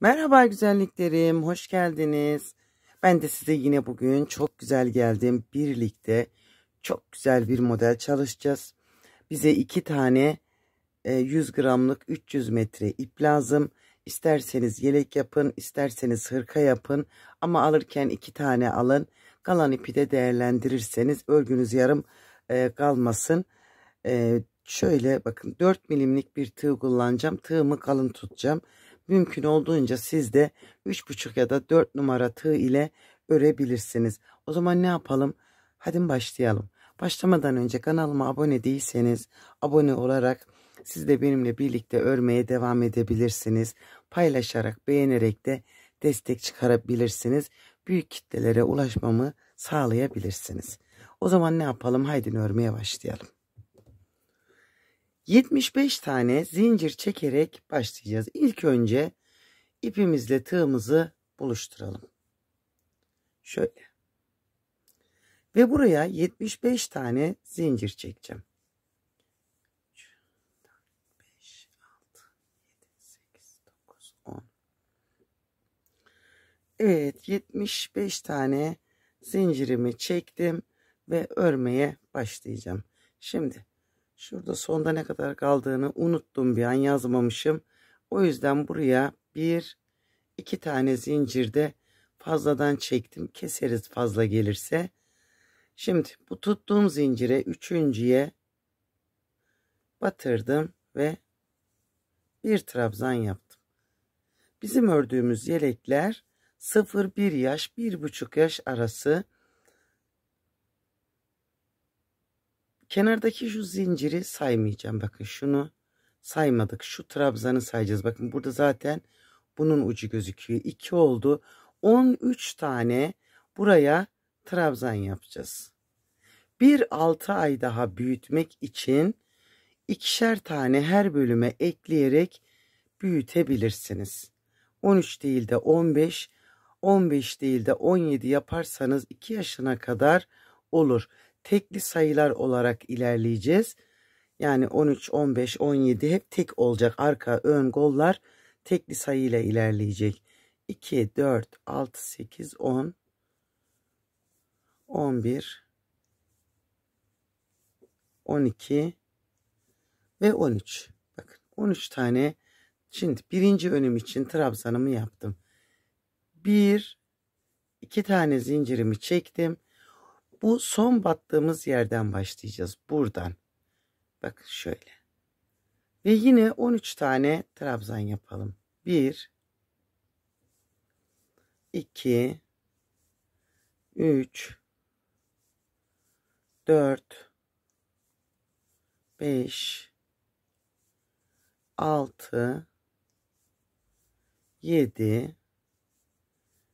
Merhaba güzelliklerim, hoş geldiniz. Ben de size yine bugün çok güzel geldim. Birlikte çok güzel bir model çalışacağız. Bize 2 tane 100 gramlık 300 metre ip lazım. İsterseniz yelek yapın, isterseniz hırka yapın. Ama alırken 2 tane alın. Kalan ipi de değerlendirirseniz örgünüz yarım kalmasın. Şöyle bakın 4 milimlik bir tığ kullanacağım. Tığımı kalın tutacağım. Mümkün olduğunca siz de 3,5 ya da 4 numara tığ ile örebilirsiniz. O zaman ne yapalım? Hadi başlayalım. Başlamadan önce kanalıma abone değilseniz abone olarak siz de benimle birlikte örmeye devam edebilirsiniz. Paylaşarak, beğenerek de destek çıkarabilirsiniz. Büyük kitlelere ulaşmamı sağlayabilirsiniz. O zaman ne yapalım? Haydi örmeye başlayalım. 75 tane zincir çekerek başlayacağız. İlk önce ipimizle tığımızı buluşturalım. Şöyle. Ve buraya 75 tane zincir çekeceğim. 5, 6, 7, 8, 9, 10. Evet, 75 tane zincirimi çektim ve örmeye başlayacağım. Şimdi şurada sonda ne kadar kaldığını unuttum, bir an yazmamışım. O yüzden buraya 1-2 tane zincirde fazladan çektim. Keseriz fazla gelirse. Şimdi bu tuttuğum zincire üçüncüye batırdım ve bir trabzan yaptım. Bizim ördüğümüz yelekler 0-1 yaş, 1,5 yaş arası. Kenardaki şu zinciri saymayacağım. Bakın şunu saymadık. Şu trabzanı sayacağız. Bakın burada zaten bunun ucu gözüküyor. 2 oldu. 13 tane buraya trabzan yapacağız. Bir 6 ay daha büyütmek için 2'şer tane her bölüme ekleyerek büyütebilirsiniz. 13 değil de 15, 15 değil de 17 yaparsanız 2 yaşına kadar olur. Tekli sayılar olarak ilerleyeceğiz. Yani 13, 15, 17 hep tek olacak. Arka, ön kollar tekli sayıyla ilerleyecek. 2, 4, 6, 8, 10, 11, 12 ve 13. Bakın 13 tane. Şimdi birinci önüm için trabzanımı yaptım. 2 tane zincirimi çektim. Bu son battığımız yerden başlayacağız. Buradan. Bakın şöyle. Ve yine 13 tane trabzan yapalım. 1, 2, 3, 4, 5, 6, 7,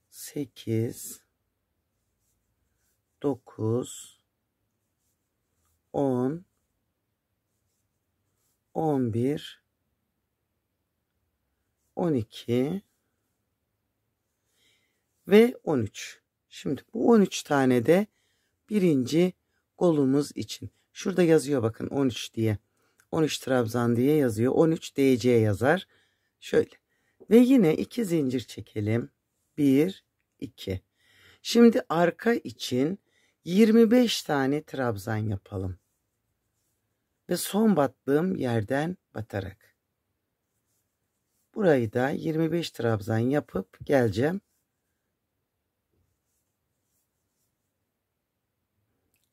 8, 9, 10, 11, 12 ve 13. Şimdi bu 13 tane de birinci kolumuz için. Şurada yazıyor bakın 13 diye. 13 trabzan diye yazıyor. 13 DC yazar. Şöyle. Ve yine 2 zincir çekelim. 1, 2. Şimdi arka için 25 tane trabzan yapalım. Ve son battığım yerden batarak. Burayı da 25 trabzan yapıp geleceğim.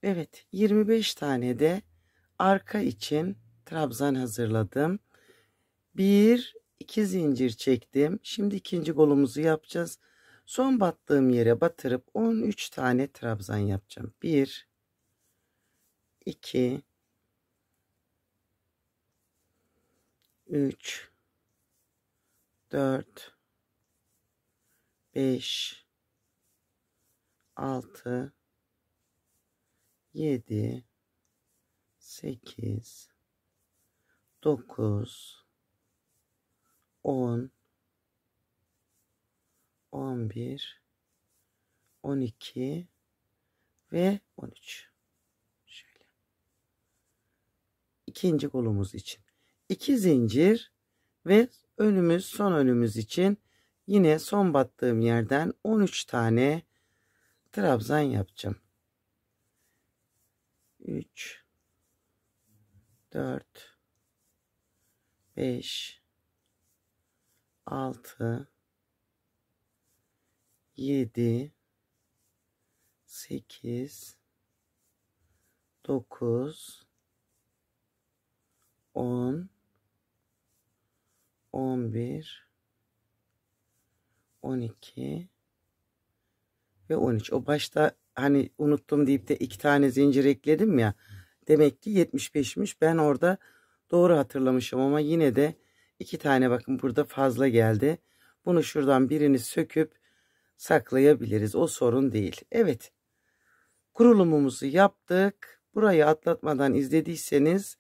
Evet, 25 tane de arka için trabzan hazırladım. 1-2 zincir çektim. Şimdi ikinci kolumuzu yapacağız. Son battığım yere batırıp 13 tane trabzan yapacağım. 1, 2, 3, 4, 5, 6, 7, 8, 9, 10, 11, 12 ve 13. Şöyle. İkinci kolumuz için 2 zincir ve son önümüz için Yine son battığım yerden 13 tane trabzan yapacağım. 3 4 5 6 7 8 9 10 11 12 ve 13. O başta hani unuttum deyip de 2 tane zincir ekledim ya. Demek ki 75'miş. Ben orada doğru hatırlamışım ama yine de 2 tane bakın burada fazla geldi. Bunu şuradan birini söküp saklayabiliriz. O sorun değil. Evet. Kurulumumuzu yaptık. Burayı atlatmadan izlediyseniz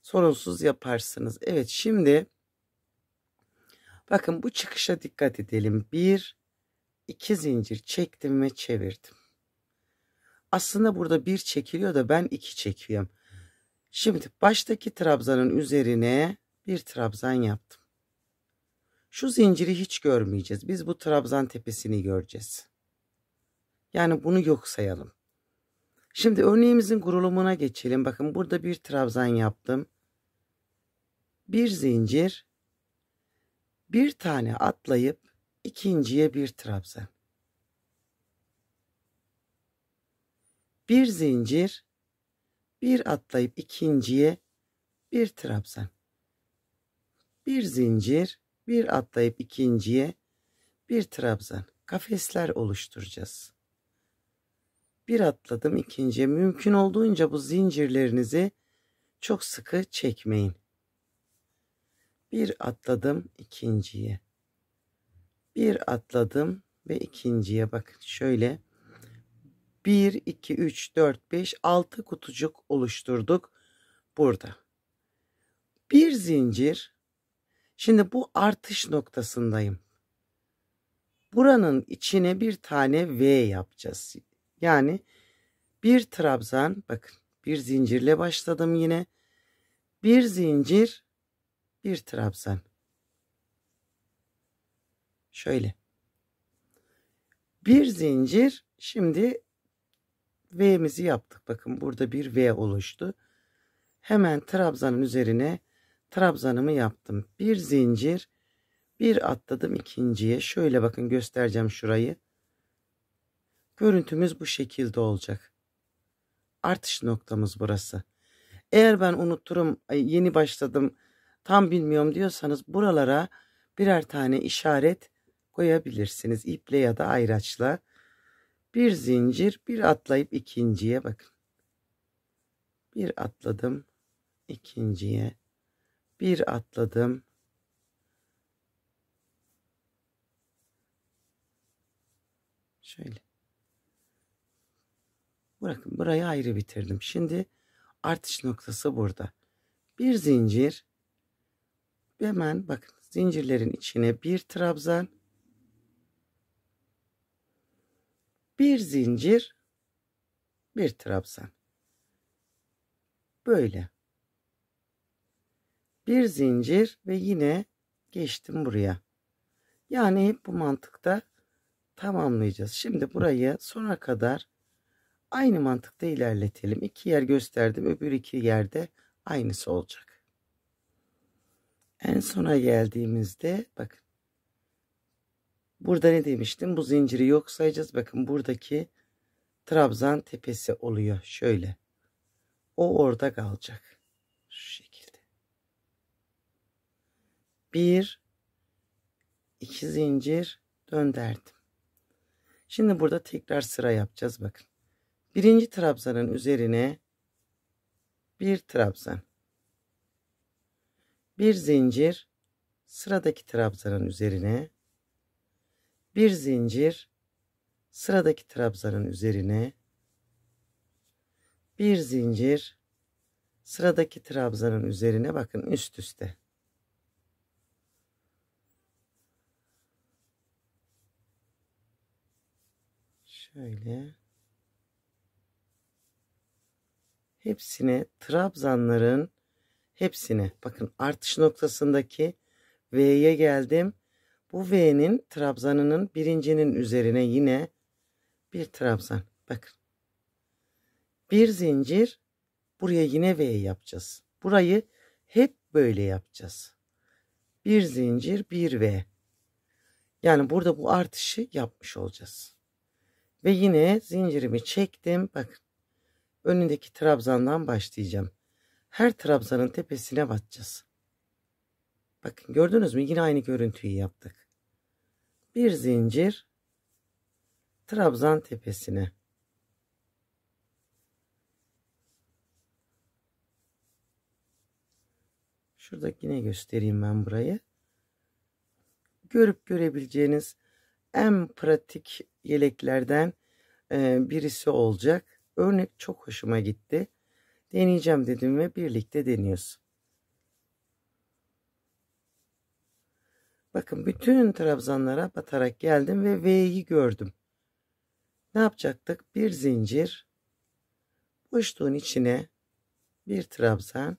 sorunsuz yaparsınız. Evet, şimdi bakın bu çıkışa dikkat edelim. 1 2 zincir çektim ve çevirdim. Aslında burada 1 çekiliyor da ben 2 çekiyorum. Şimdi baştaki trabzanın üzerine bir trabzan yaptım. Şu zinciri hiç görmeyeceğiz. Biz bu trabzan tepesini göreceğiz. Yani bunu yok sayalım. Şimdi örneğimizin kurulumuna geçelim. Bakın burada bir trabzan yaptım. Bir zincir, bir tane atlayıp ikinciye bir trabzan. Bir zincir, bir atlayıp ikinciye bir trabzan. Bir zincir, bir atlayıp ikinciye bir trabzan. Kafesler oluşturacağız. Bir atladım ikinciye. Mümkün olduğunca bu zincirlerinizi çok sıkı çekmeyin. Bir atladım ikinciye. Bir atladım ve ikinciye bakın şöyle. 1, 2, 3, 4, 5, 6 kutucuk oluşturduk burada. Bir zincir. Şimdi bu artış noktasındayım. Buranın içine bir tane V yapacağız. Yani bir trabzan, bakın bir zincirle başladım yine. Bir zincir, bir trabzan. Şöyle. Bir zincir, şimdi V'mizi yaptık. Bakın burada bir V oluştu. Hemen trabzanın üzerine trabzanımı yaptım. Bir zincir, bir atladım ikinciye. Şöyle bakın göstereceğim şurayı. Görüntümüz bu şekilde olacak. Artış noktamız burası. Eğer ben unuturum, yeni başladım, tam bilmiyorum diyorsanız buralara birer tane işaret koyabilirsiniz. İple ya da ayraçla. Bir zincir, bir atlayıp ikinciye bakın. Bir atladım ikinciye. Bir atladım. Şöyle. Bakın burayı ayrı bitirdim. Şimdi artış noktası burada. Bir zincir. Hemen bakın zincirlerin içine bir trabzan. Bir zincir. Bir trabzan. Böyle. Bir zincir ve yine geçtim buraya. Yani hep bu mantıkta tamamlayacağız. Şimdi burayı sona kadar aynı mantıkta ilerletelim. 2 yer gösterdim. Öbür 2 yerde aynısı olacak. En sona geldiğimizde bakın. Burada ne demiştim? Bu zinciri yok sayacağız. Bakın buradaki trabzan tepesi oluyor. Şöyle. O orada kalacak. Şu şekilde. 1 2 zincir döndürdüm. Şimdi burada tekrar sıra yapacağız. Bakın. Birinci trabzanın üzerine bir trabzan. Bir zincir sıradaki trabzanın üzerine. Bir zincir sıradaki trabzanın üzerine. Bir zincir sıradaki trabzanın üzerine, bakın üst üste. Şöyle. Hepsine, trabzanların hepsine bakın, artış noktasındaki V'ye geldim. Bu V'nin trabzanının birincinin üzerine yine bir trabzan. Bakın. Bir zincir. Buraya yine V yapacağız. Burayı hep böyle yapacağız. Bir zincir, bir V. Yani burada bu artışı yapmış olacağız. Ve yine zincirimi çektim. Bakın. Önündeki trabzandan başlayacağım. Her trabzanın tepesine batacağız. Bakın gördünüz mü? Yine aynı görüntüyü yaptık. Bir zincir, trabzan tepesine. Şurada yine göstereyim ben burayı. Görüp görebileceğiniz en pratik yeleklerden birisi olacak. Örnek çok hoşuma gitti. Deneyeceğim dedim ve birlikte deniyoruz. Bakın bütün trabzanlara batarak geldim ve V'yi gördüm. Ne yapacaktık? Bir zincir, boşluğun içine bir trabzan,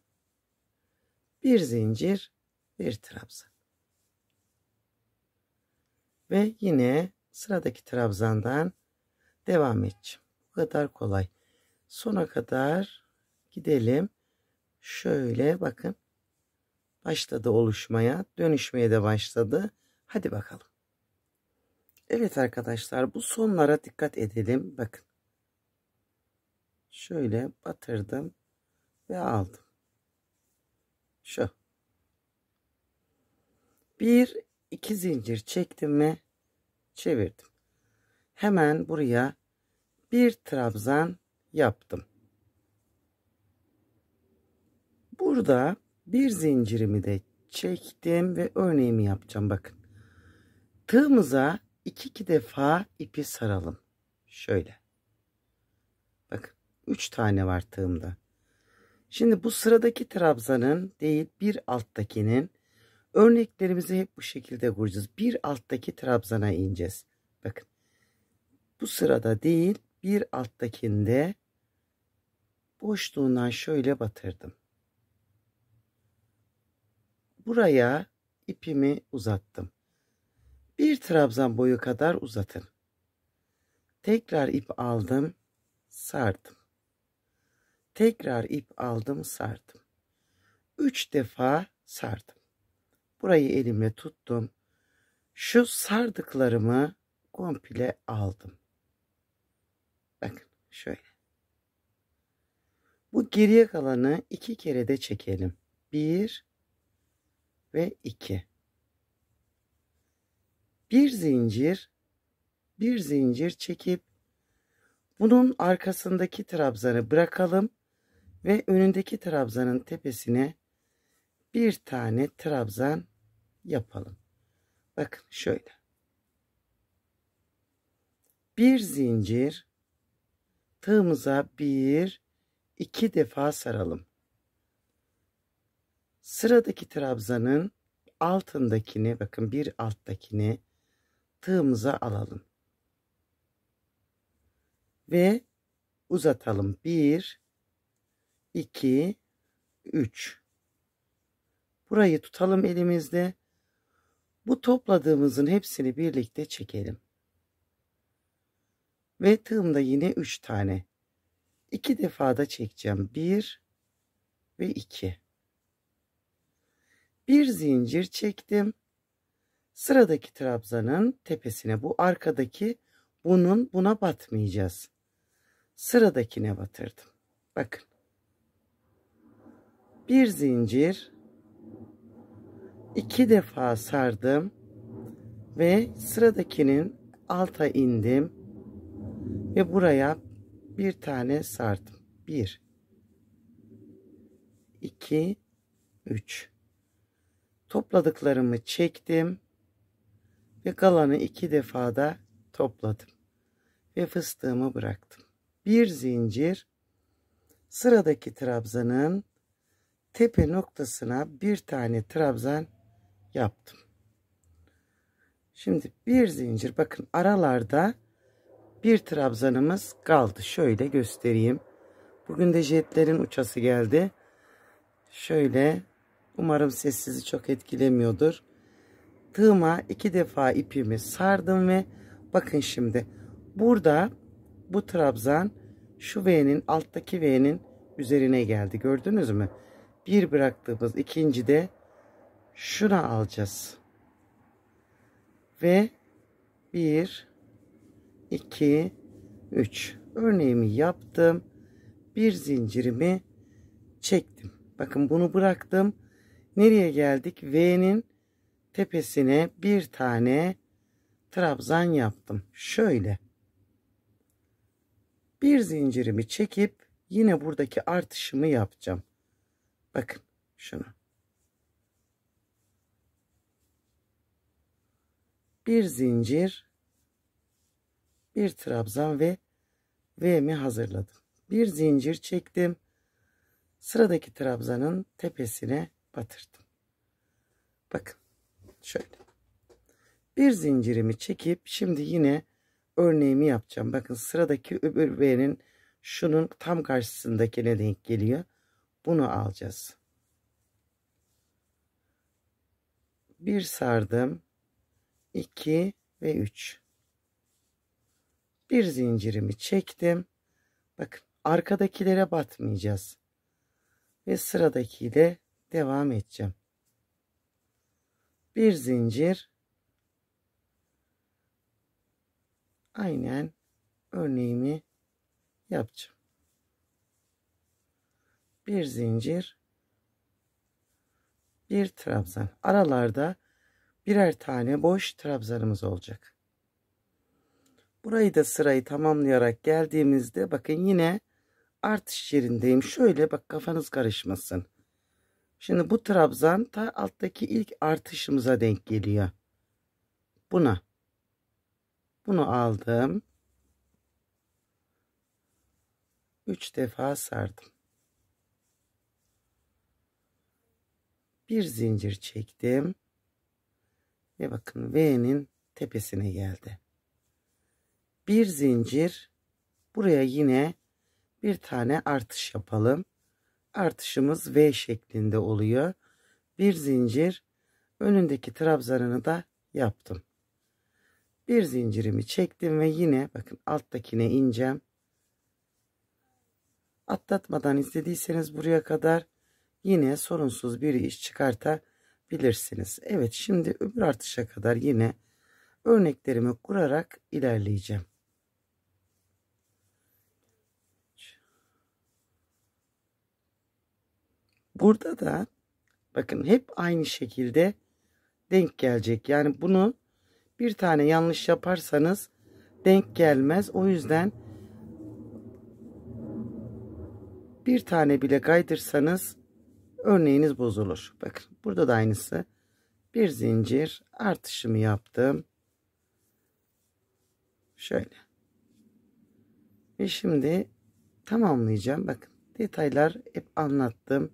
bir zincir, bir trabzan. Ve yine sıradaki trabzandan devam edeceğim. Bu kadar kolay. Sona kadar gidelim. Şöyle bakın. Başladı oluşmaya. Dönüşmeye de başladı. Hadi bakalım. Evet arkadaşlar, bu sonlara dikkat edelim. Bakın. Şöyle batırdım ve aldım. Şu. Bir, iki zincir çektim ve çevirdim. Hemen buraya bir trabzan yaptım. Burada bir zincirimi de çektim ve örneğimi yapacağım. Bakın. Tığımıza iki defa ipi saralım. Şöyle. Bakın. 3 tane var tığımda. Şimdi bu sıradaki trabzanın değil, bir alttakinin, örneklerimizi hep bu şekilde kuracağız. Bir alttaki trabzana ineceğiz. Bakın. Bu sırada değil, bir alttakinde boşluğundan şöyle batırdım. Buraya ipimi uzattım. Bir trabzan boyu kadar uzatın. Tekrar ip aldım, sardım. Tekrar ip aldım, sardım. 3 defa sardım. Burayı elimle tuttum. Şu sardıklarımı komple aldım. Bakın şöyle. Bu geriye kalanı 2 kere de çekelim. 1 ve 2. Bir zincir çekip bunun arkasındaki trabzanı bırakalım ve önündeki trabzanın tepesine bir tane trabzan yapalım. Bakın şöyle. Bir zincir, tığımıza 1, 2 defa saralım. Sıradaki trabzanın altındakini, bakın bir alttakini tığımıza alalım. Ve uzatalım. 1, 2, 3. Burayı tutalım elimizde. Bu topladığımızın hepsini birlikte çekelim. Ve tığımda yine 3 tane. 2 defa da çekeceğim. 1 ve 2. Bir zincir çektim. Sıradaki trabzanın tepesine, bu arkadaki, buna batmayacağız. Sıradakine batırdım. Bakın. Bir zincir, 2 defa sardım ve sıradakinin alta indim ve buraya bir tane sardım. 1, 2, 3. Topladıklarımı çektim ve kalanı 2 defa da topladım ve fıstığımı bıraktım. Bir zincir, sıradaki trabzanın tepe noktasına bir tane trabzan yaptım. Şimdi bir zincir, bakın aralarda bir trabzanımız kaldı. Şöyle göstereyim. Bugün de jetlerin uçası geldi. Şöyle, umarım ses sizi çok etkilemiyordur. tığıma 2 defa ipimi sardım ve bakın şimdi burada bu trabzan şu V'nin, alttaki V'nin üzerine geldi. Gördünüz mü? Bir bıraktığımız ikinci de şuna alacağız. Ve 1 2 3 örneğimi yaptım. Bir zincirimi çektim. Bakın bunu bıraktım. Nereye geldik? V'nin tepesine bir tane trabzan yaptım. Şöyle. Bir zincirimi çekip yine buradaki artışımı yapacağım. Bakın şunu. Bir zincir, bir trabzan ve V'mi hazırladım. Bir zincir çektim. Sıradaki trabzanın tepesine batırdım. Bakın şöyle. Bir zincirimi çekip şimdi yine örneğimi yapacağım. Bakın sıradaki öbür V'nin şunun tam karşısındakine denk geliyor. Bunu alacağız. Bir sardım. 2 ve 3. Bir zincirimi çektim. Bakın arkadakilere batmayacağız. Ve sıradakiyle devam edeceğim. Bir zincir. Aynen örneğimi yapacağım. Bir zincir. Bir trabzan. Aralarda birer tane boş trabzanımız olacak. Burayı da sırayı tamamlayarak geldiğimizde bakın yine artış yerindeyim. Şöyle bak kafanız karışmasın. Şimdi bu trabzan ta alttaki ilk artışımıza denk geliyor. Bunu aldım. 3 defa sardım. Bir zincir çektim. Ve bakın V'nin tepesine geldi. Bir zincir. Buraya yine bir tane artış yapalım. Artışımız V şeklinde oluyor. Bir zincir. Önündeki trabzanını da yaptım. Bir zincirimi çektim ve yine bakın alttakine ineceğim. Atlatmadan izlediyseniz buraya kadar yine sorunsuz bir iş çıkartabilirsiniz. Evet, şimdi öbür artışa kadar yine örneklerimi kurarak ilerleyeceğim. Burada da bakın hep aynı şekilde denk gelecek. Yani bunu bir tane yanlış yaparsanız denk gelmez. O yüzden bir tane bile kaydırsanız örneğiniz bozulur. Bakın burada da aynısı. Bir zincir artışımı yaptım. Şöyle. Ve şimdi tamamlayacağım. Bakın detaylar hep anlattım.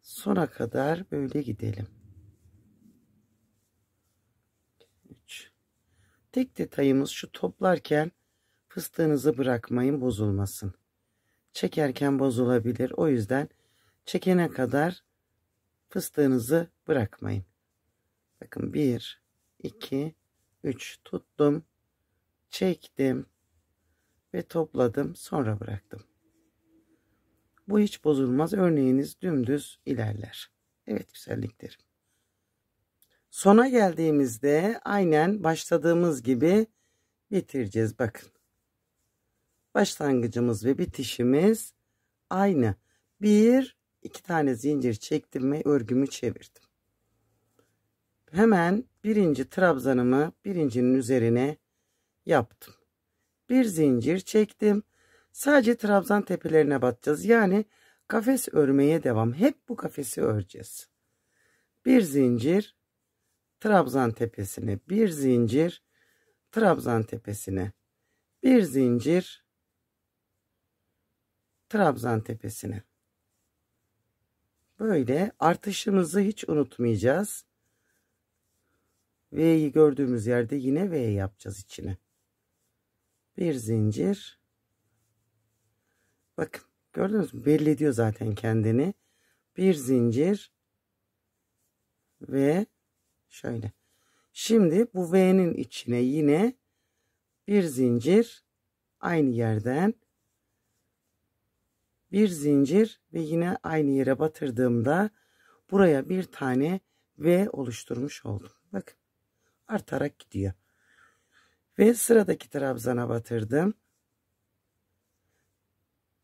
Sona kadar böyle gidelim. 3. Tek detayımız şu, toplarken fıstığınızı bırakmayın, bozulmasın. Çekerken bozulabilir. O yüzden çekene kadar fıstığınızı bırakmayın. Bakın 1, 2, 3 tuttum. Çektim. Ve topladım. Sonra bıraktım. Bu hiç bozulmaz. Örneğiniz dümdüz ilerler. Evet güzelliklerim. Sona geldiğimizde aynen başladığımız gibi bitireceğiz. Bakın. Başlangıcımız ve bitişimiz aynı. 2 tane zincir çektim ve örgümü çevirdim. Hemen birinci trabzanımı birincinin üzerine yaptım. Bir zincir çektim. Sadece trabzan tepelerine batacağız. Yani kafes örmeye devam. Hep bu kafesi öreceğiz. Bir zincir trabzan tepesine, bir zincir trabzan tepesine, bir zincir trabzan tepesine. Böyle artışımızı hiç unutmayacağız. V'yi gördüğümüz yerde yine V yapacağız içine. Bir zincir. Bakın gördünüz mü? Belli ediyor zaten kendini. Bir zincir ve şöyle Şimdi bu V'nin içine yine bir zincir, aynı yerden bir zincir ve yine aynı yere batırdığımda buraya bir tane V oluşturmuş oldum. Bakın artarak gidiyor. Ve sıradaki trabzana batırdım.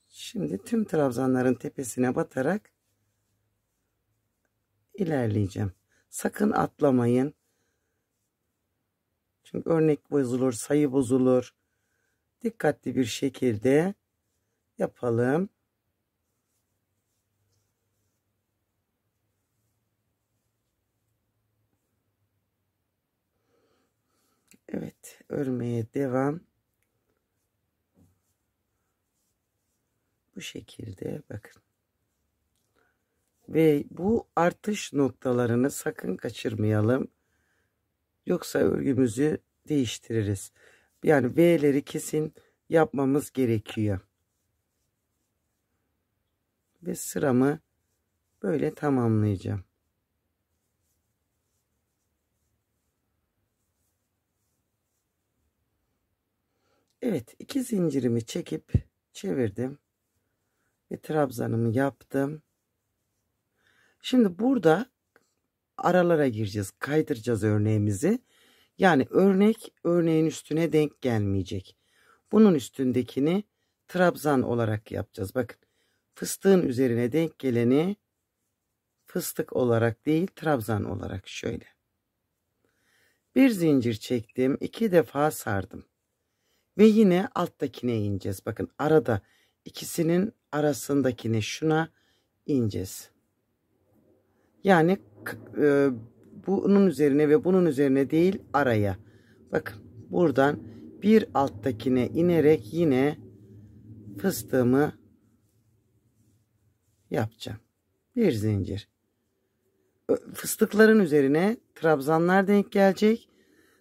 Şimdi tüm trabzanların tepesine batarak ilerleyeceğim. Sakın atlamayın. Çünkü örnek bozulur, sayı bozulur. Dikkatli bir şekilde yapalım. Evet, örmeye devam. Bu şekilde bakın. Ve bu artış noktalarını sakın kaçırmayalım. Yoksa örgümüzü değiştiririz. Yani V'leri kesin yapmamız gerekiyor. Ve sıramı böyle tamamlayacağım. Evet, 2 zincirimi çekip çevirdim ve trabzanımı yaptım. Şimdi burada aralara gireceğiz, kaydıracağız örneğimizi. Yani örneğin üstüne denk gelmeyecek. Bunun üstündekini trabzan olarak yapacağız. Bakın, fıstığın üzerine denk geleni fıstık olarak değil, trabzan olarak şöyle. Bir zincir çektim, 2 defa sardım. Ve yine alttakine ineceğiz. Bakın arada ikisinin arasındakine şuna ineceğiz. Yani bunun üzerine ve bunun üzerine değil araya. Bakın buradan bir alttakine inerek yine fıstığımı yapacağım. Bir zincir. Fıstıkların üzerine trabzanlar denk gelecek.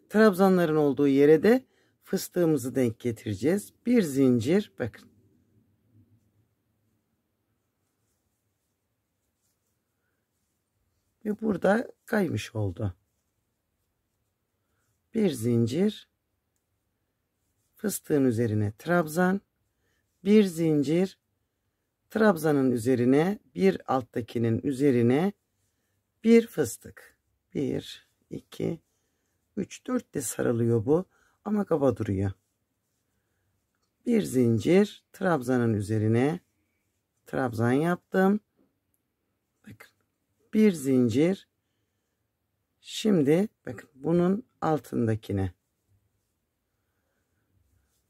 Trabzanların olduğu yere de fıstığımızı denk getireceğiz. Bir zincir bakın. Ve burada kaymış oldu. Bir zincir. Fıstığın üzerine trabzan. Bir zincir. Trabzanın üzerine bir alttakinin üzerine bir fıstık. 1, 2, 3, 4 de sarılıyor bu. Ama kaba duruyor. Bir zincir. Trabzanın üzerine trabzan yaptım. Bakın. Bir zincir. Şimdi bakın bunun altındakine.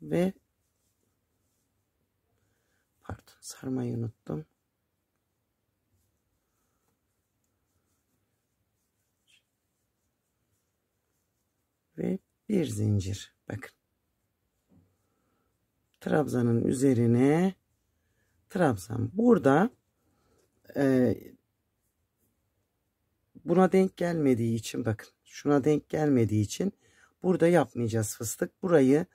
Ve pardon, sarmayı unuttum. Ve bir zincir. Bakın. Trabzanın üzerine trabzan. Burada buna denk gelmediği için bakın. Şuna denk gelmediği için burada yapmayacağız fıstık. Burayı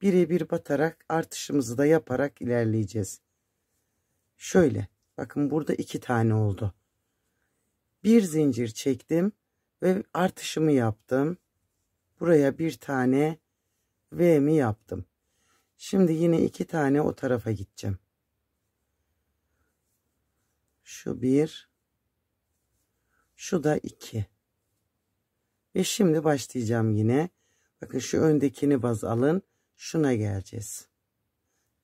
birebir batarak artışımızı da yaparak ilerleyeceğiz. Şöyle. Bakın burada 2 tane oldu. Bir zincir çektim ve artışımı yaptım. Buraya bir tane V'mi yaptım. Şimdi yine 2 tane o tarafa gideceğim. Şu 1, şu da 2. Ve şimdi başlayacağım yine. Bakın şu öndekini baz alın. Şuna geleceğiz.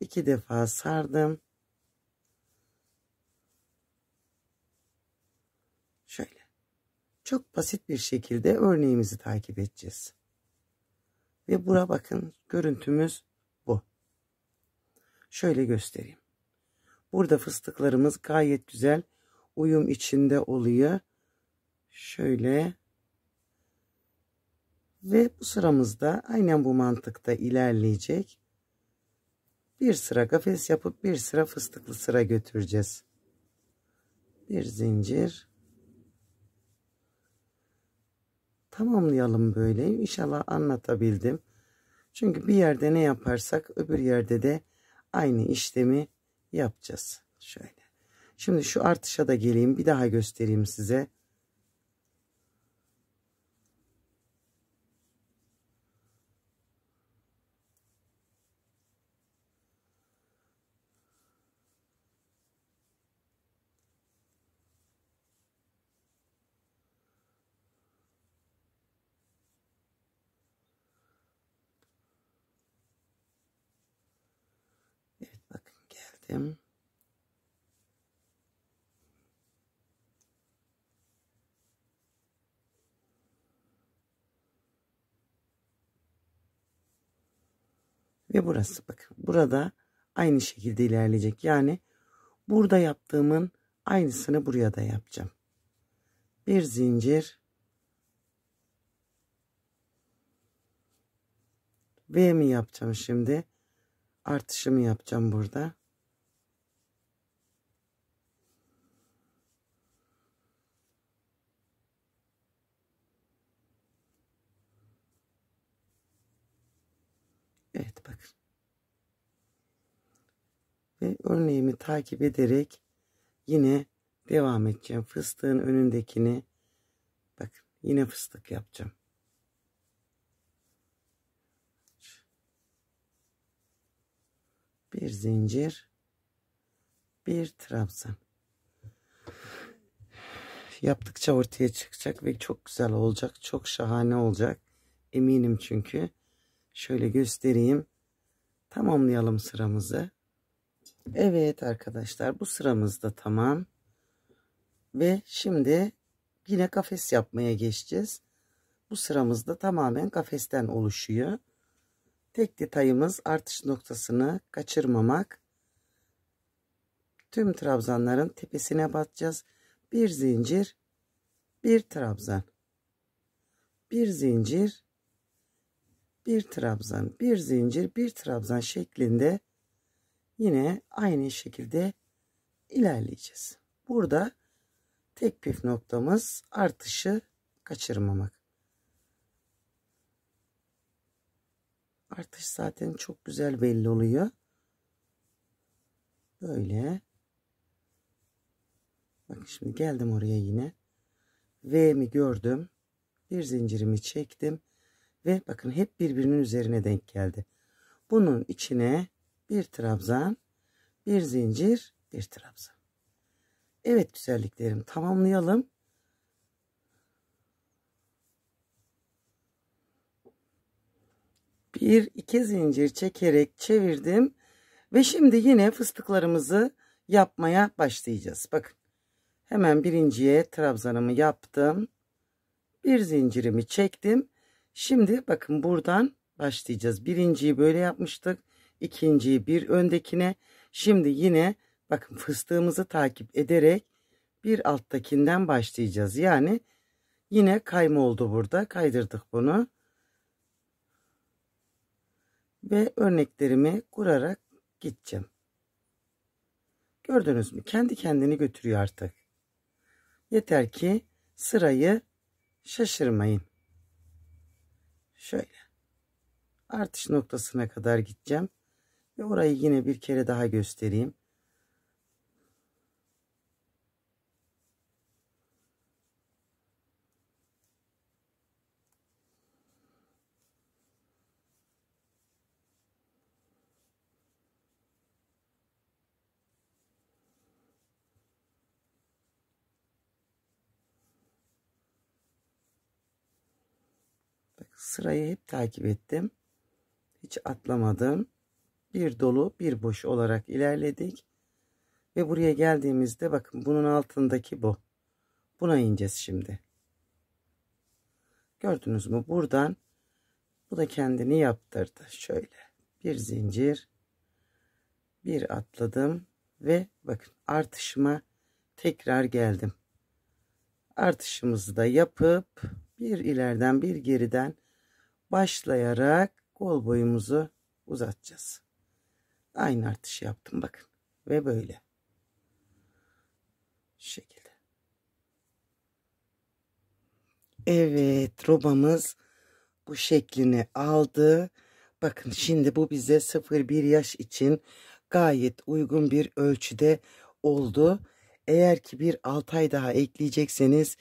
2 defa sardım. Şöyle. Çok basit bir şekilde örneğimizi takip edeceğiz. Ve bura bakın, görüntümüz bu. Şöyle göstereyim. Burada fıstıklarımız gayet güzel uyum içinde oluyor. Şöyle. Ve bu sıramızda aynen bu mantıkta ilerleyecek. Bir sıra kafes yapıp bir sıra fıstıklı sıra götüreceğiz. Bir zincir. Tamamlayalım böyle. İnşallah anlatabildim. Çünkü bir yerde ne yaparsak öbür yerde de aynı işlemi yapacağız. Şöyle. Şimdi şu artışa da geleyim. Bir daha göstereyim size. Geldim. Ve burası, bakın burada aynı şekilde ilerleyecek. Yani burada yaptığımın aynısını buraya da yapacağım. Bir zincir V mi yapacağım şimdi? Artışımı yapacağım burada. Evet, bakın. Ve örneğimi takip ederek yine devam edeceğim. Fıstığın önündekini, bakın, yine fıstık yapacağım. Bir zincir, bir trabzan. Yaptıkça ortaya çıkacak ve çok güzel olacak. Çok şahane olacak. Eminim çünkü. Şöyle göstereyim. Tamamlayalım sıramızı. Evet arkadaşlar, bu sıramız da tamam. Ve şimdi yine kafes yapmaya geçeceğiz. Bu sıramız da tamamen kafesten oluşuyor. Tek detayımız artış noktasını kaçırmamak. Tüm trabzanların tepesine batacağız. Bir zincir, bir trabzan. Bir zincir, bir trabzan. Bir zincir, bir trabzan şeklinde yine aynı şekilde ilerleyeceğiz. Burada tek püf noktamız artışı kaçırmamak. Artış zaten çok güzel belli oluyor. Böyle. Bakın şimdi geldim oraya yine. V'mi gördüm. Bir zincirimi çektim. Ve bakın hep birbirinin üzerine denk geldi. Bunun içine bir trabzan, bir zincir, bir trabzan. Evet güzelliklerim, tamamlayalım. Bir iki zincir çekerek çevirdim. Ve şimdi yine fıstıklarımızı yapmaya başlayacağız. Bakın hemen birinciye trabzanımı yaptım. Bir zincirimi çektim. Şimdi bakın buradan başlayacağız. Birinciyi böyle yapmıştık. İkinciyi bir öndekine. Şimdi yine bakın fıstığımızı takip ederek bir alttakinden başlayacağız. Yani yine kayma oldu burada. Kaydırdık bunu. Ve örneklerimi kurarak gideceğim. Gördünüz mü? Kendi kendini götürüyor artık. Yeter ki sırayı şaşırmayın. Şöyle. Artış noktasına kadar gideceğim. Ve orayı yine bir kere daha göstereyim. Sırayı hep takip ettim. Hiç atlamadım. Bir dolu bir boş olarak ilerledik. Ve buraya geldiğimizde bakın bunun altındaki bu. Buna ineceğiz şimdi. Gördünüz mü? Buradan bu da kendini yaptırdı. Şöyle bir zincir, bir atladım ve bakın artışıma tekrar geldim. Artışımızı da yapıp bir ileriden bir geriden başlayarak kol boyumuzu uzatacağız. Aynı artışı yaptım bakın. Ve böyle. Şu şekilde. Evet, robamız bu şeklini aldı. Bakın şimdi bu bize 0-1 yaş için gayet uygun bir ölçüde oldu. Eğer ki bir 6 ay daha ekleyecekseniz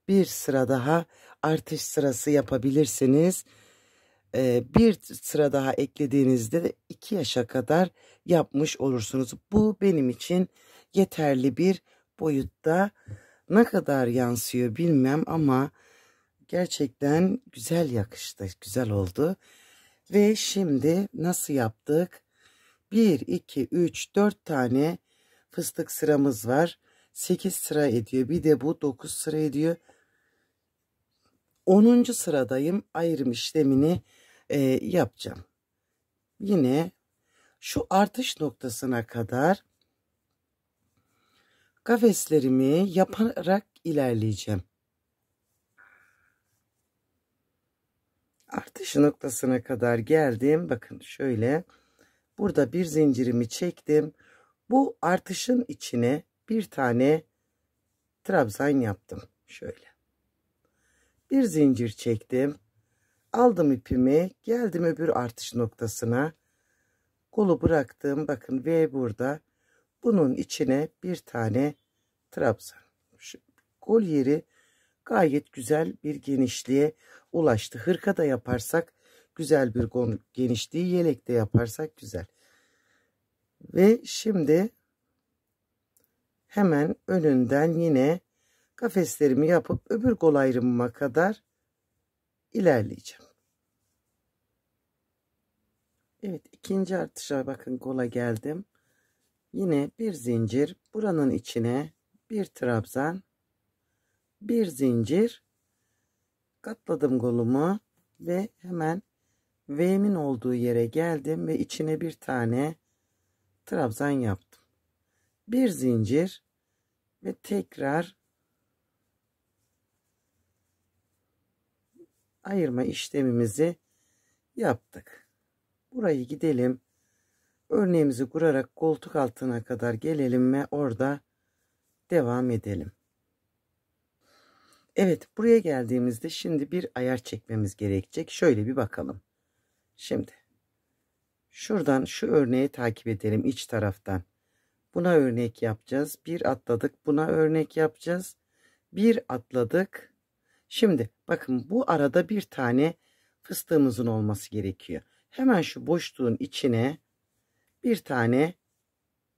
bir sıra daha artış sırası yapabilirsiniz. Bir sıra daha eklediğinizde de 2 yaşa kadar yapmış olursunuz. Bu benim için yeterli bir boyutta. Ne kadar yansıyor bilmem ama gerçekten güzel yakıştı, güzel oldu. Ve şimdi nasıl yaptık? 1, 2, 3, 4 tane fıstık sıramız var. 8 sıra ediyor. Bir de bu 9 sıra ediyor. 10. sıradayım. Ayrım işlemini yapacağım. Yine şu artış noktasına kadar kafeslerimi yaparak ilerleyeceğim. Artış noktasına kadar geldim. Bakın şöyle. Burada bir zincirimi çektim. Bu artışın içine bir tane trabzan yaptım. Şöyle. Bir zincir çektim. Aldım ipimi. Geldim öbür artış noktasına. Kolu bıraktım. Bakın V burada. Bunun içine bir tane trabzan. Şu kol yeri gayet güzel bir genişliğe ulaştı. Hırka da yaparsak güzel bir genişliği, yelek de yaparsak güzel. Ve şimdi hemen önünden yine kafeslerimi yapıp öbür kol ayrımıma kadar ilerleyeceğim. Evet, ikinci artışa bakın, kola geldim. Yine bir zincir, buranın içine bir trabzan, bir zincir, katladım kolumu ve hemen V'min olduğu yere geldim ve içine bir tane trabzan yaptım. Bir zincir ve tekrar ayırma işlemimizi yaptık. Burayı gidelim. Örneğimizi kurarak koltuk altına kadar gelelim ve orada devam edelim. Evet, buraya geldiğimizde şimdi bir ayar çekmemiz gerekecek. Şöyle bir bakalım. Şimdi şuradan şu örneği takip edelim iç taraftan. Buna örnek yapacağız. Bir atladık. Buna örnek yapacağız. Bir atladık. Şimdi bakın, bu arada bir tane fıstığımızın olması gerekiyor. Hemen şu boşluğun içine bir tane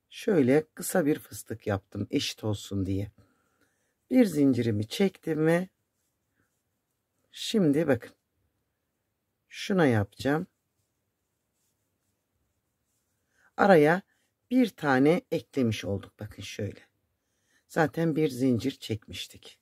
şöyle kısa bir fıstık yaptım eşit olsun diye. Bir zincirimi çektim ve şimdi bakın şuna yapacağım. Araya bir tane eklemiş olduk. Bakın şöyle. Zaten bir zincir çekmiştik.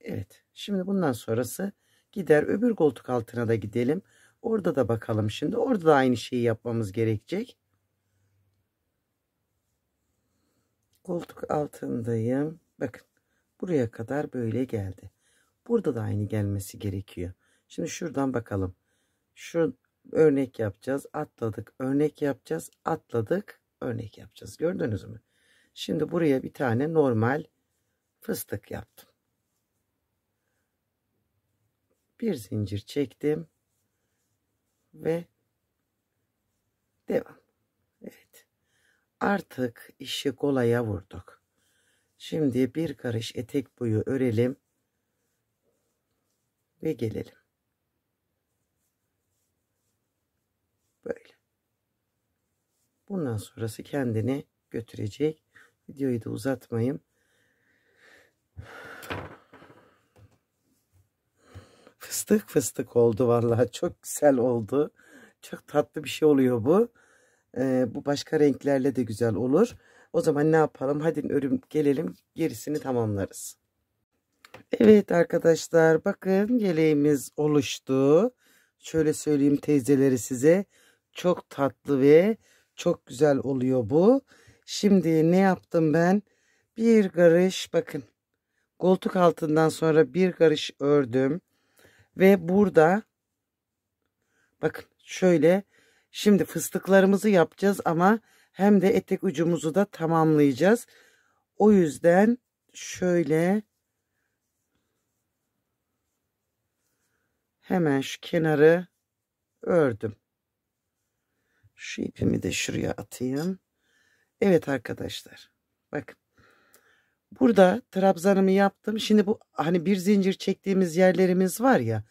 Evet. Şimdi bundan sonrası gider öbür koltuk altına da gidelim. Orada da bakalım şimdi. Orada da aynı şeyi yapmamız gerekecek. Koltuk altındayım. Bakın buraya kadar böyle geldi. Burada da aynı gelmesi gerekiyor. Şimdi şuradan bakalım. Şu örnek yapacağız. Atladık. Örnek yapacağız. Atladık. Örnek yapacağız. Gördünüz mü? Şimdi buraya bir tane normal fıstık yaptım. Bir zincir çektim. Ve devam. Evet. Artık işi kolaya vurduk. Şimdi bir karış etek boyu örelim. Ve gelelim. Böyle. Bundan sonrası kendini götürecek. Videoyu da uzatmayayım. Fıstık fıstık oldu vallahi, çok güzel oldu. Çok tatlı bir şey oluyor bu. Bu başka renklerle de güzel olur. O zaman ne yapalım? Hadi örüm gelelim, gerisini tamamlarız. Evet arkadaşlar, bakın yeleğimiz oluştu. Şöyle söyleyeyim teyzeleri size. Çok tatlı ve çok güzel oluyor bu. Şimdi ne yaptım ben? Bir karış, bakın koltuk altından sonra bir karış ördüm. Ve burada bakın şöyle, şimdi fıstıklarımızı yapacağız ama hem de etek ucumuzu da tamamlayacağız. O yüzden şöyle hemen şu kenarı ördüm. Şu ipimi de şuraya atayım. Evet arkadaşlar, bakın burada trabzanımı yaptım. Şimdi bu hani bir zincir çektiğimiz yerlerimiz var ya,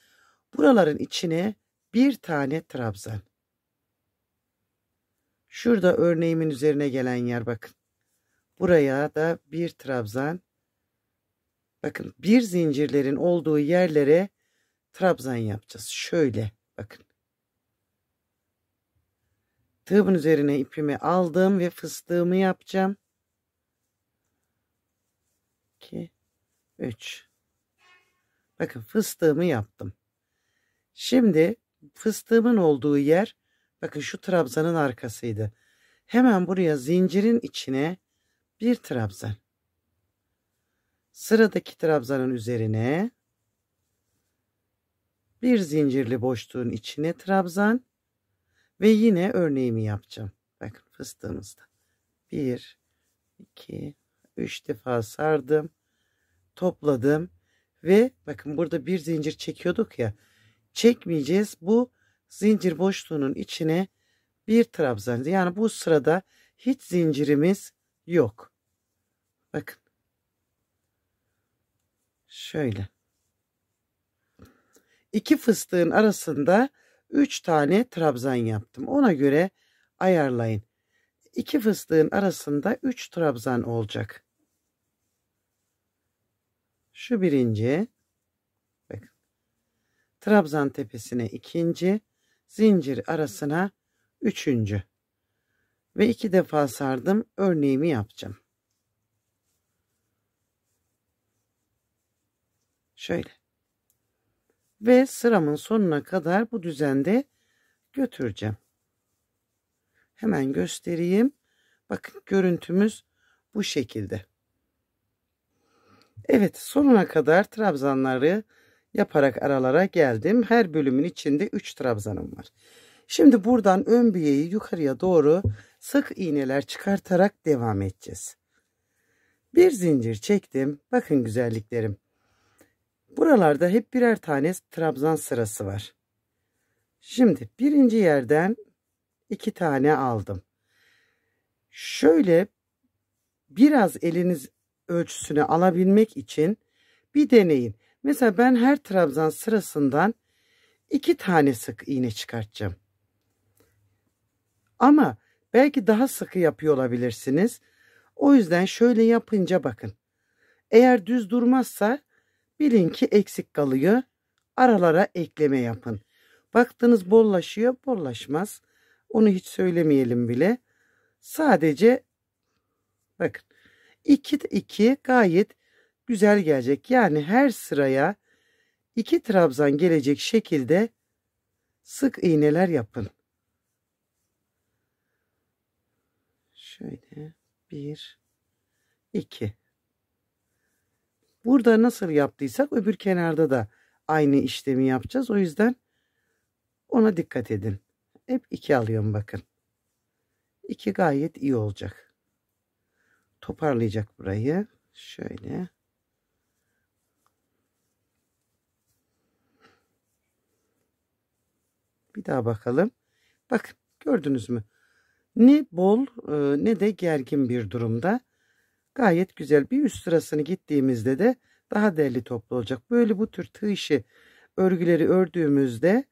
buraların içine bir tane trabzan. Şurada örneğimin üzerine gelen yer, bakın. Buraya da bir trabzan. Bakın bir zincirlerin olduğu yerlere trabzan yapacağız. Şöyle bakın. Tığımın üzerine ipimi aldım ve fıstığımı yapacağım. 2 3. Bakın fıstığımı yaptım. Şimdi fıstığımın olduğu yer, bakın şu trabzanın arkasıydı. Hemen buraya zincirin içine bir trabzan. Sıradaki trabzanın üzerine bir zincirli boşluğun içine trabzan ve yine örneğimi yapacağım. Bakın fıstığımızda 1 2 3 defa sardım, topladım ve bakın burada bir zincir çekiyorduk ya, çekmeyeceğiz. Bu zincir boşluğunun içine bir trabzan, yani bu sırada hiç zincirimiz yok. Bakın şöyle 2 fıstığın arasında 3 tane trabzan yaptım. Ona göre ayarlayın. 2 fıstığın arasında 3 trabzan olacak. Şu birinci, bakın, trabzan tepesine ikinci, zincir arasına üçüncü ve 2 defa sardım, örneğimi yapacağım. Şöyle ve sıramın sonuna kadar bu düzende götüreceğim. Hemen göstereyim. Bakın görüntümüz bu şekilde. Evet, sonuna kadar trabzanları yaparak aralara geldim. Her bölümün içinde 3 trabzanım var. Şimdi buradan ön biyeyi yukarıya doğru sık iğneler çıkartarak devam edeceğiz. Bir zincir çektim. Bakın güzelliklerim. Buralarda hep birer tane trabzan sırası var. Şimdi birinci yerden 2 tane aldım. Şöyle biraz eliniz ölçüsünü alabilmek için bir deneyin. Mesela ben her trabzan sırasından 2 tane sık iğne çıkartacağım. Ama belki daha sıkı yapıyor olabilirsiniz. O yüzden şöyle yapınca bakın. Eğer düz durmazsa bilin ki eksik kalıyor. Aralara ekleme yapın. Baktınız bollaşıyor, bollaşmaz. Onu hiç söylemeyelim bile. Sadece bakın 2 gayet güzel gelecek. Yani her sıraya 2 trabzan gelecek şekilde sık iğneler yapın. Şöyle 1 2. Burada nasıl yaptıysak öbür kenarda da aynı işlemi yapacağız. O yüzden ona dikkat edin. Hep 2 alıyorum bakın. 2 gayet iyi olacak. Toparlayacak burayı. Şöyle. Bir daha bakalım. Bakın gördünüz mü? Ne bol ne de gergin bir durumda. Gayet güzel. Bir üst sırasını gittiğimizde de daha derli toplu olacak. Böyle bu tür tığ işi örgüleri ördüğümüzde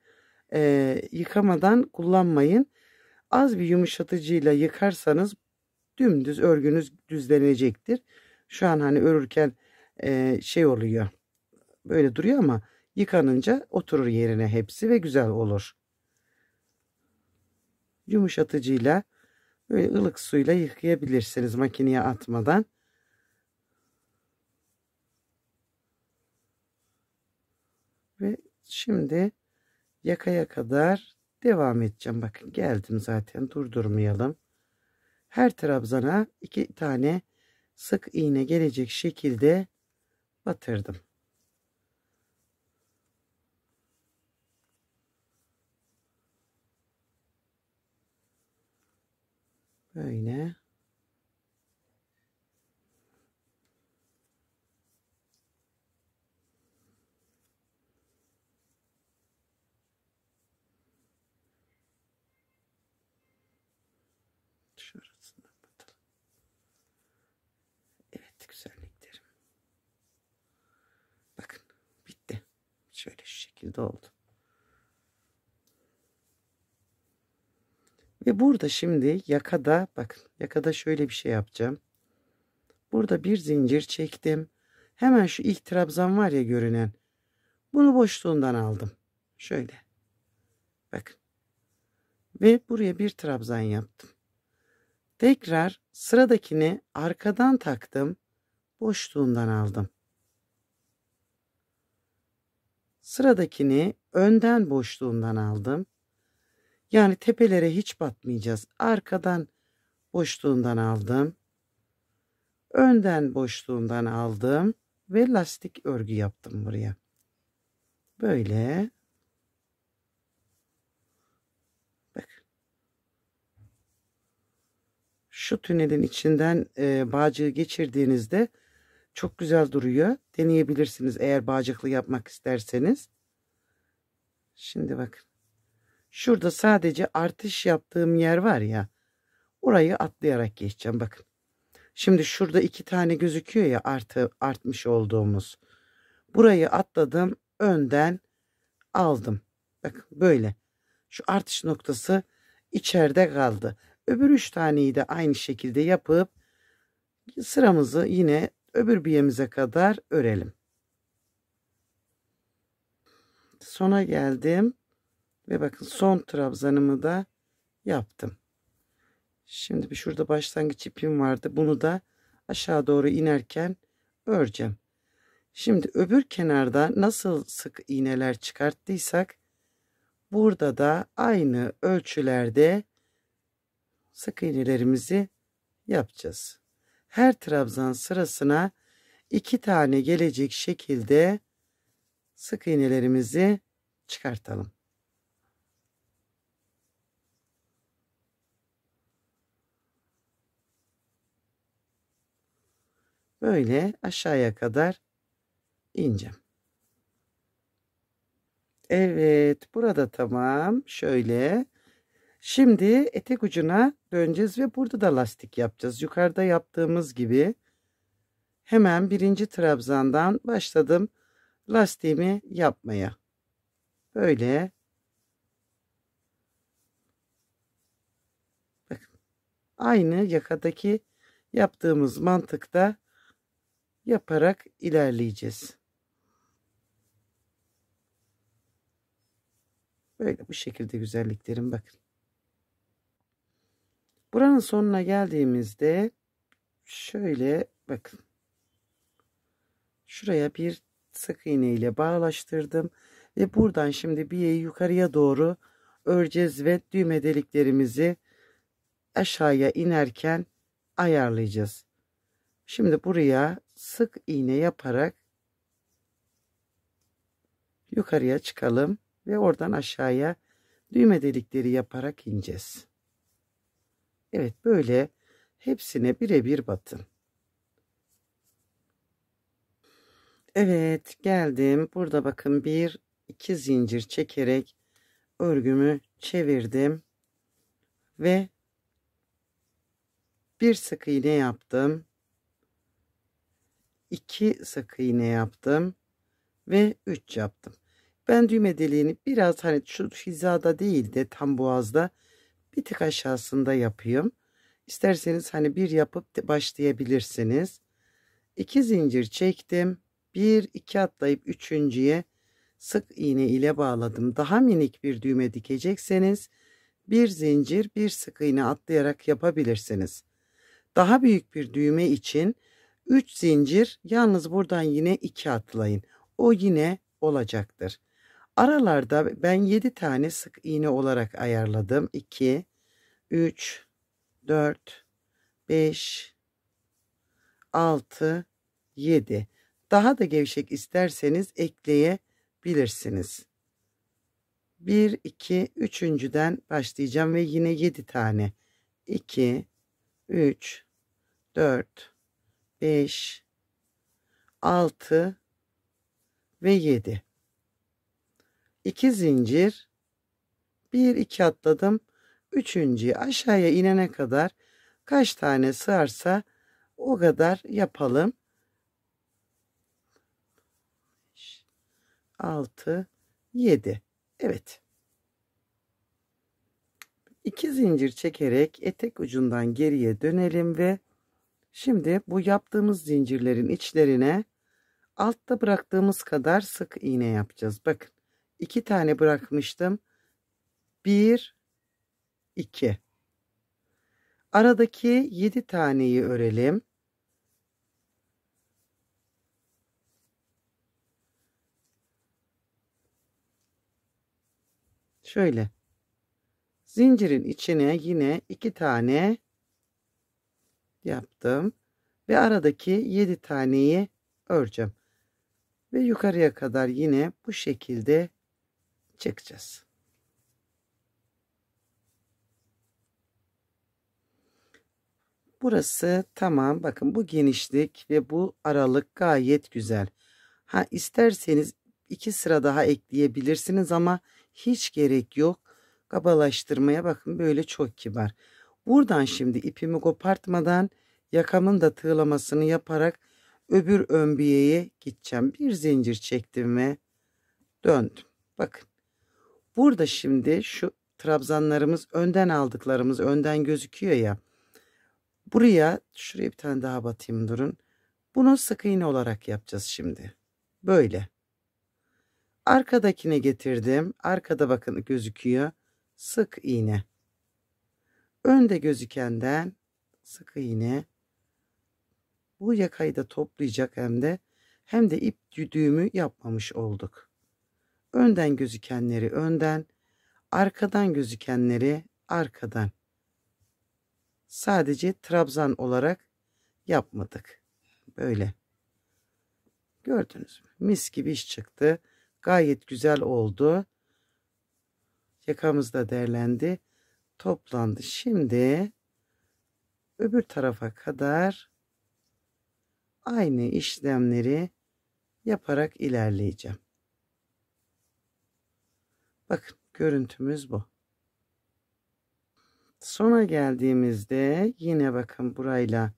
yıkamadan kullanmayın. Az bir yumuşatıcıyla yıkarsanız dümdüz örgünüz düzlenecektir. Şu an hani örürken şey oluyor. Böyle duruyor ama yıkanınca oturur yerine hepsi ve güzel olur. Yumuşatıcıyla böyle ılık suyla yıkayabilirsiniz makineye atmadan. Ve şimdi yakaya kadar devam edeceğim. Bakın geldim zaten, durdurmayalım. Her trabzana 2 tane sık iğne gelecek şekilde batırdım. Böyle. Şurasına batalım. Evet güzelliklerim. Bakın bitti. Şöyle şu şekilde oldu. Ve burada şimdi yakada, bakın yakada şöyle bir şey yapacağım. Burada bir zincir çektim. Hemen şu ilk trabzan var ya görünen. Bunu boşluğundan aldım. Şöyle. Bakın. Ve buraya bir trabzan yaptım. Tekrar sıradakini arkadan taktım. Boşluğundan aldım. Sıradakini önden boşluğundan aldım. Yani tepelere hiç batmayacağız. Arkadan boşluğundan aldım. Önden boşluğundan aldım. Ve lastik örgü yaptım buraya. Böyle. Bak. Şu tünelin içinden bağcığı geçirdiğinizde çok güzel duruyor. Deneyebilirsiniz eğer bağcıklı yapmak isterseniz. Şimdi bakın. Şurada sadece artış yaptığım yer var ya. Orayı atlayarak geçeceğim. Bakın. Şimdi şurada 2 tane gözüküyor ya artmış olduğumuz. Burayı atladım. Önden aldım. Bakın böyle. Şu artış noktası içeride kaldı. Öbür 3 taneyi de aynı şekilde yapıp sıramızı yine öbür biyemize kadar örelim. Sona geldim. Ve bakın son trabzanımı da yaptım. Şimdi bir şurada başlangıç ipim vardı. Bunu da aşağı doğru inerken öreceğim. Şimdi öbür kenarda nasıl sık iğneler çıkarttıysak burada da aynı ölçülerde sık iğnelerimizi yapacağız. Her trabzan sırasına 2 tane gelecek şekilde sık iğnelerimizi çıkartalım. Böyle aşağıya kadar ineceğim. Evet, burada tamam. Şöyle. Şimdi etek ucuna döneceğiz ve burada da lastik yapacağız. Yukarıda yaptığımız gibi hemen birinci trabzandan başladım lastiğimi yapmaya. Böyle. Bakın. Aynı yakadaki yaptığımız mantıkta yaparak ilerleyeceğiz. Böyle bu şekilde güzelliklerim bakın. Buranın sonuna geldiğimizde şöyle bakın. Şuraya bir sık iğne ile bağlaştırdım. Ve buradan şimdi biyeyi yukarıya doğru öreceğiz ve düğme deliklerimizi aşağıya inerken ayarlayacağız. Şimdi buraya sık iğne yaparak yukarıya çıkalım ve oradan aşağıya düğme delikleri yaparak ineceğiz. Evet, böyle hepsine birebir batın. Evet, geldim. Burada bakın 1-2 zincir çekerek örgümü çevirdim ve bir sık iğne yaptım. 2 sık iğne yaptım ve 3 yaptım. Ben düğme deliğini biraz hani şu hizada değil de tam boğazda bir tık aşağısında yapıyorum. İsterseniz hani bir yapıp başlayabilirsiniz. 2 zincir çektim. 1-2 atlayıp üçüncüye sık iğne ile bağladım. Daha minik bir düğme dikecekseniz bir zincir bir sık iğne atlayarak yapabilirsiniz. Daha büyük bir düğme için 3 zincir, yalnız buradan yine 2 atlayın. O yine olacaktır. Aralarda ben 7 tane sık iğne olarak ayarladım. 2, 3, 4, 5, 6, 7. Daha da gevşek isterseniz ekleyebilirsiniz. 1, 2, üçüncüden başlayacağım ve yine 7 tane. 2, 3, 4, 5, 6 ve 7. 2 zincir, 1-2 atladım. Üçüncüyü aşağıya inene kadar kaç tane sığarsa o kadar yapalım. 6, 7. Evet. 2 zincir çekerek etek ucundan geriye dönelim ve şimdi bu yaptığımız zincirlerin içlerine Altta bıraktığımız kadar sık iğne yapacağız. Bakın 2 tane bırakmıştım. 1 2. Aradaki 7 taneyi örelim. Şöyle. Zincirin içine yine 2 tane yaptım ve aradaki 7 taneyi öreceğim. Ve yukarıya kadar yine bu şekilde çekeceğiz. Burası tamam. Bakın bu genişlik ve bu aralık gayet güzel. Ha isterseniz 2 sıra daha ekleyebilirsiniz ama hiç gerek yok. Kabalaştırmaya bakın böyle çok kibar. Buradan şimdi ipimi kopartmadan yakamın da tığlamasını yaparak öbür önbiyeye gideceğim. Bir zincir çektim ve döndüm. Bakın burada şimdi şu trabzanlarımız önden aldıklarımız önden gözüküyor ya. Buraya şuraya bir tane daha batayım durun. Bunu sık iğne olarak yapacağız şimdi. Böyle. Arkadakine getirdim. Arkada bakın gözüküyor. Sık iğne. Önde gözükenden sık iğne. Bu yakayı da toplayacak hem de ip düğümü yapmamış olduk. Önden gözükenleri önden, arkadan gözükenleri arkadan. Sadece trabzan olarak yapmadık. Böyle. Gördünüz mü? Mis gibi iş çıktı. Gayet güzel oldu. Yakamız da derlendi. Toplandı. Şimdi öbür tarafa kadar aynı işlemleri yaparak ilerleyeceğim. Bakın görüntümüz bu. Sona geldiğimizde yine bakın burayla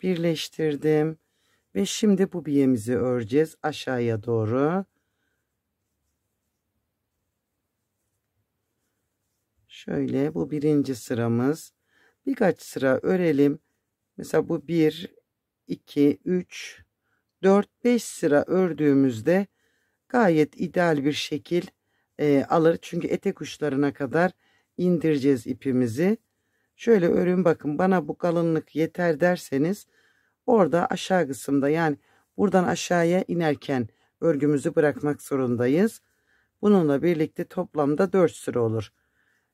birleştirdim. Ve şimdi bu biyemizi öreceğiz aşağıya doğru. Şöyle bu birinci sıramız. Birkaç sıra örelim. Mesela bu 1, 2, 3, 4, 5 sıra ördüğümüzde gayet ideal bir şekil alır. Çünkü etek uçlarına kadar indireceğiz ipimizi. Şöyle örün bakın bana bu kalınlık yeter derseniz orada aşağı kısımda yani buradan aşağıya inerken örgümüzü bırakmak zorundayız. Bununla birlikte toplamda 4 sıra olur.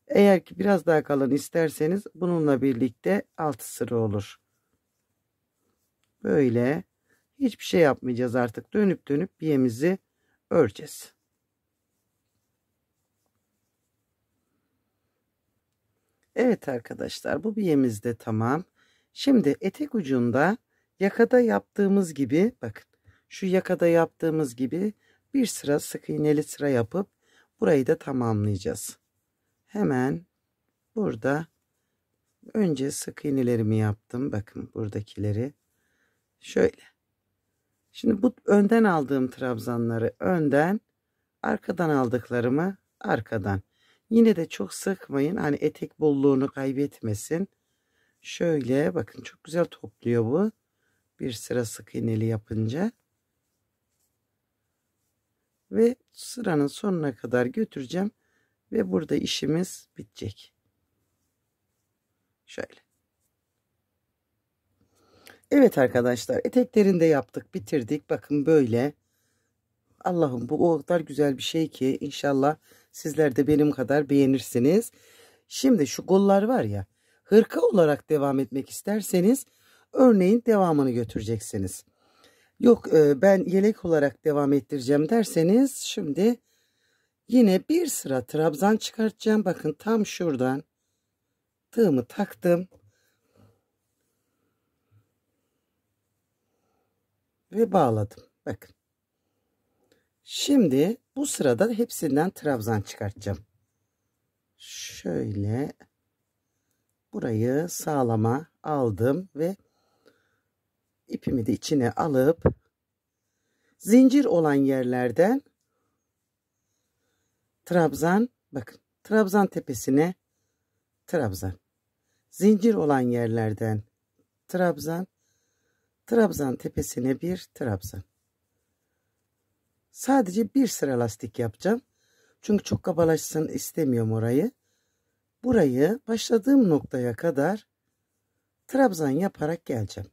Eğer ki biraz daha kalın isterseniz bununla birlikte 6 sıra olur. Böyle hiçbir şey yapmayacağız artık. Dönüp dönüp biyemizi öreceğiz. Evet arkadaşlar bu biyemiz de tamam. Şimdi etek ucunda yakada yaptığımız gibi bakın şu yakada yaptığımız gibi bir sıra sık iğneli sıra yapıp burayı da tamamlayacağız. Hemen burada önce sık iğnelerimi yaptım. Bakın buradakileri şöyle. Şimdi bu önden aldığım trabzanları önden, arkadan aldıklarımı arkadan. Yine de çok sıkmayın. Hani etek bolluğunu kaybetmesin. Şöyle bakın çok güzel topluyor bu. Bir sıra sık iğneli yapınca. Ve sıranın sonuna kadar götüreceğim. Ve burada işimiz bitecek. Şöyle. Evet arkadaşlar eteklerini de yaptık bitirdik. Bakın böyle. Allah'ım bu o kadar güzel bir şey ki inşallah sizler de benim kadar beğenirsiniz. Şimdi şu kollar var ya hırka olarak devam etmek isterseniz örneğin devamını götüreceksiniz. Yok ben yelek olarak devam ettireceğim derseniz şimdi yine bir sıra trabzan çıkartacağım. Bakın tam şuradan tığımı taktım. Ve bağladım. Bakın. Şimdi bu sırada hepsinden trabzan çıkartacağım. Şöyle burayı sağlama aldım ve ipimi de içine alıp zincir olan yerlerden trabzan bakın trabzan tepesine trabzan zincir olan yerlerden trabzan tepesine bir trabzan Sadece bir sıra lastik yapacağım. Çünkü çok kabalaşsın istemiyorum orayı. Burayı başladığım noktaya kadar trabzan yaparak geleceğim.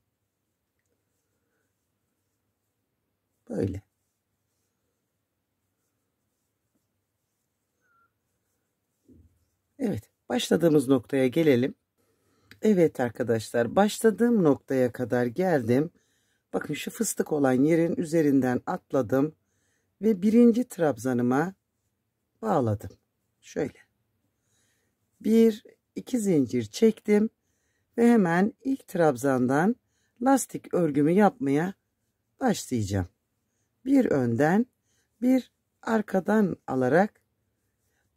Böyle. Evet, başladığımız noktaya gelelim. Evet arkadaşlar, başladığım noktaya kadar geldim. Bakın şu fıstık olan yerin üzerinden atladım ve birinci trabzanıma bağladım. Şöyle. Bir, iki zincir çektim ve hemen ilk trabzandan lastik örgümü yapmaya başlayacağım. Bir önden, bir arkadan alarak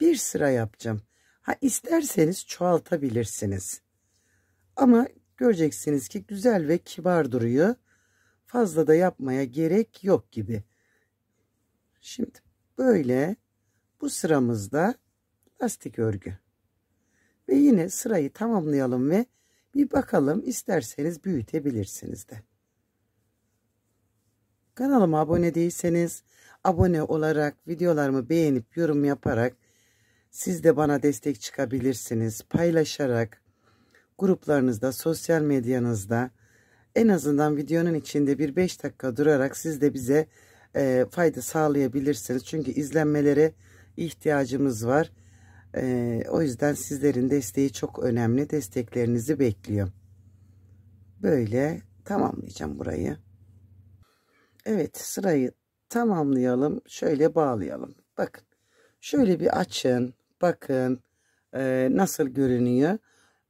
bir sıra yapacağım. Ha, isterseniz çoğaltabilirsiniz. Ama göreceksiniz ki güzel ve kibar duruyor. Fazla da yapmaya gerek yok gibi. Şimdi böyle bu sıramızda lastik örgü. Ve yine sırayı tamamlayalım ve bir bakalım, isterseniz büyütebilirsiniz de. Kanalıma abone değilseniz abone olarak, videolarımı beğenip yorum yaparak siz de bana destek çıkabilirsiniz. Paylaşarak gruplarınızda, sosyal medyanızda, en azından videonun içinde bir 5 dakika durarak siz de bize fayda sağlayabilirsiniz. Çünkü izlenmelere ihtiyacımız var. O yüzden sizlerin desteği çok önemli. Desteklerinizi bekliyorum. Böyle tamamlayacağım burayı. Evet, sırayı tamamlayalım. Şöyle bağlayalım. Bakın. Şöyle bir açın. Bakın nasıl görünüyor.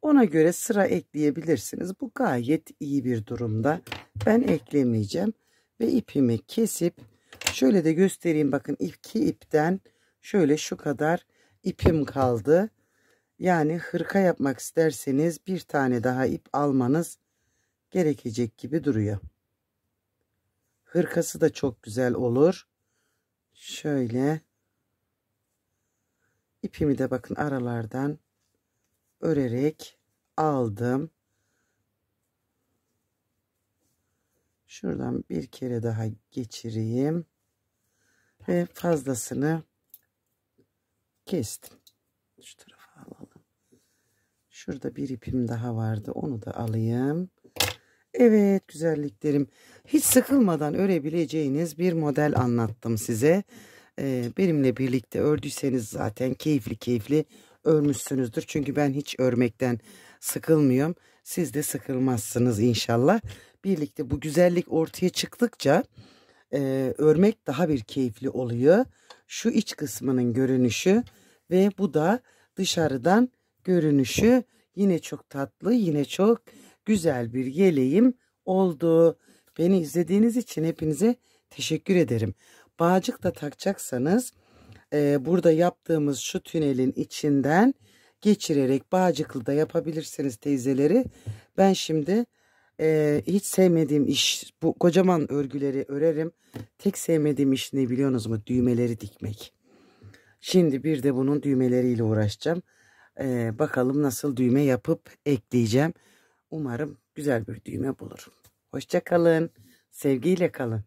Ona göre sıra ekleyebilirsiniz. Bu gayet iyi bir durumda. Ben eklemeyeceğim. Ve ipimi kesip şöyle de göstereyim. Bakın, iki ipten şöyle şu kadar ipim kaldı. Yani hırka yapmak isterseniz bir tane daha ip almanız gerekecek gibi duruyor. Hırkası da çok güzel olur. Şöyle ipimi de bakın aralardan örerek aldım. Şuradan bir kere daha geçireyim. Ve fazlasını kestim. Şu tarafa alalım. Şurada bir ipim daha vardı. Onu da alayım. Evet güzelliklerim. Hiç sıkılmadan örebileceğiniz bir model anlattım size. Benimle birlikte ördüyseniz zaten keyifli keyifli örmüşsünüzdür. Çünkü ben hiç örmekten sıkılmıyorum. Siz de sıkılmazsınız inşallah. Birlikte bu güzellik ortaya çıktıkça örmek daha bir keyifli oluyor. Şu iç kısmının görünüşü ve bu da dışarıdan görünüşü yine çok tatlı, yine çok güzel bir yeleğim oldu. Beni izlediğiniz için hepinize teşekkür ederim. Bağcık da takacaksanız burada yaptığımız şu tünelin içinden geçirerek bağcıklı da yapabilirsiniz teyzeleri. Ben şimdi hiç sevmediğim iş, bu kocaman örgüleri örerim. Tek sevmediğim iş ne biliyorsunuz mu? Düğmeleri dikmek. Şimdi bir de bunun düğmeleriyle uğraşacağım. Bakalım nasıl düğme yapıp ekleyeceğim. Umarım güzel bir düğme bulurum. Hoşça kalın. Sevgiyle kalın.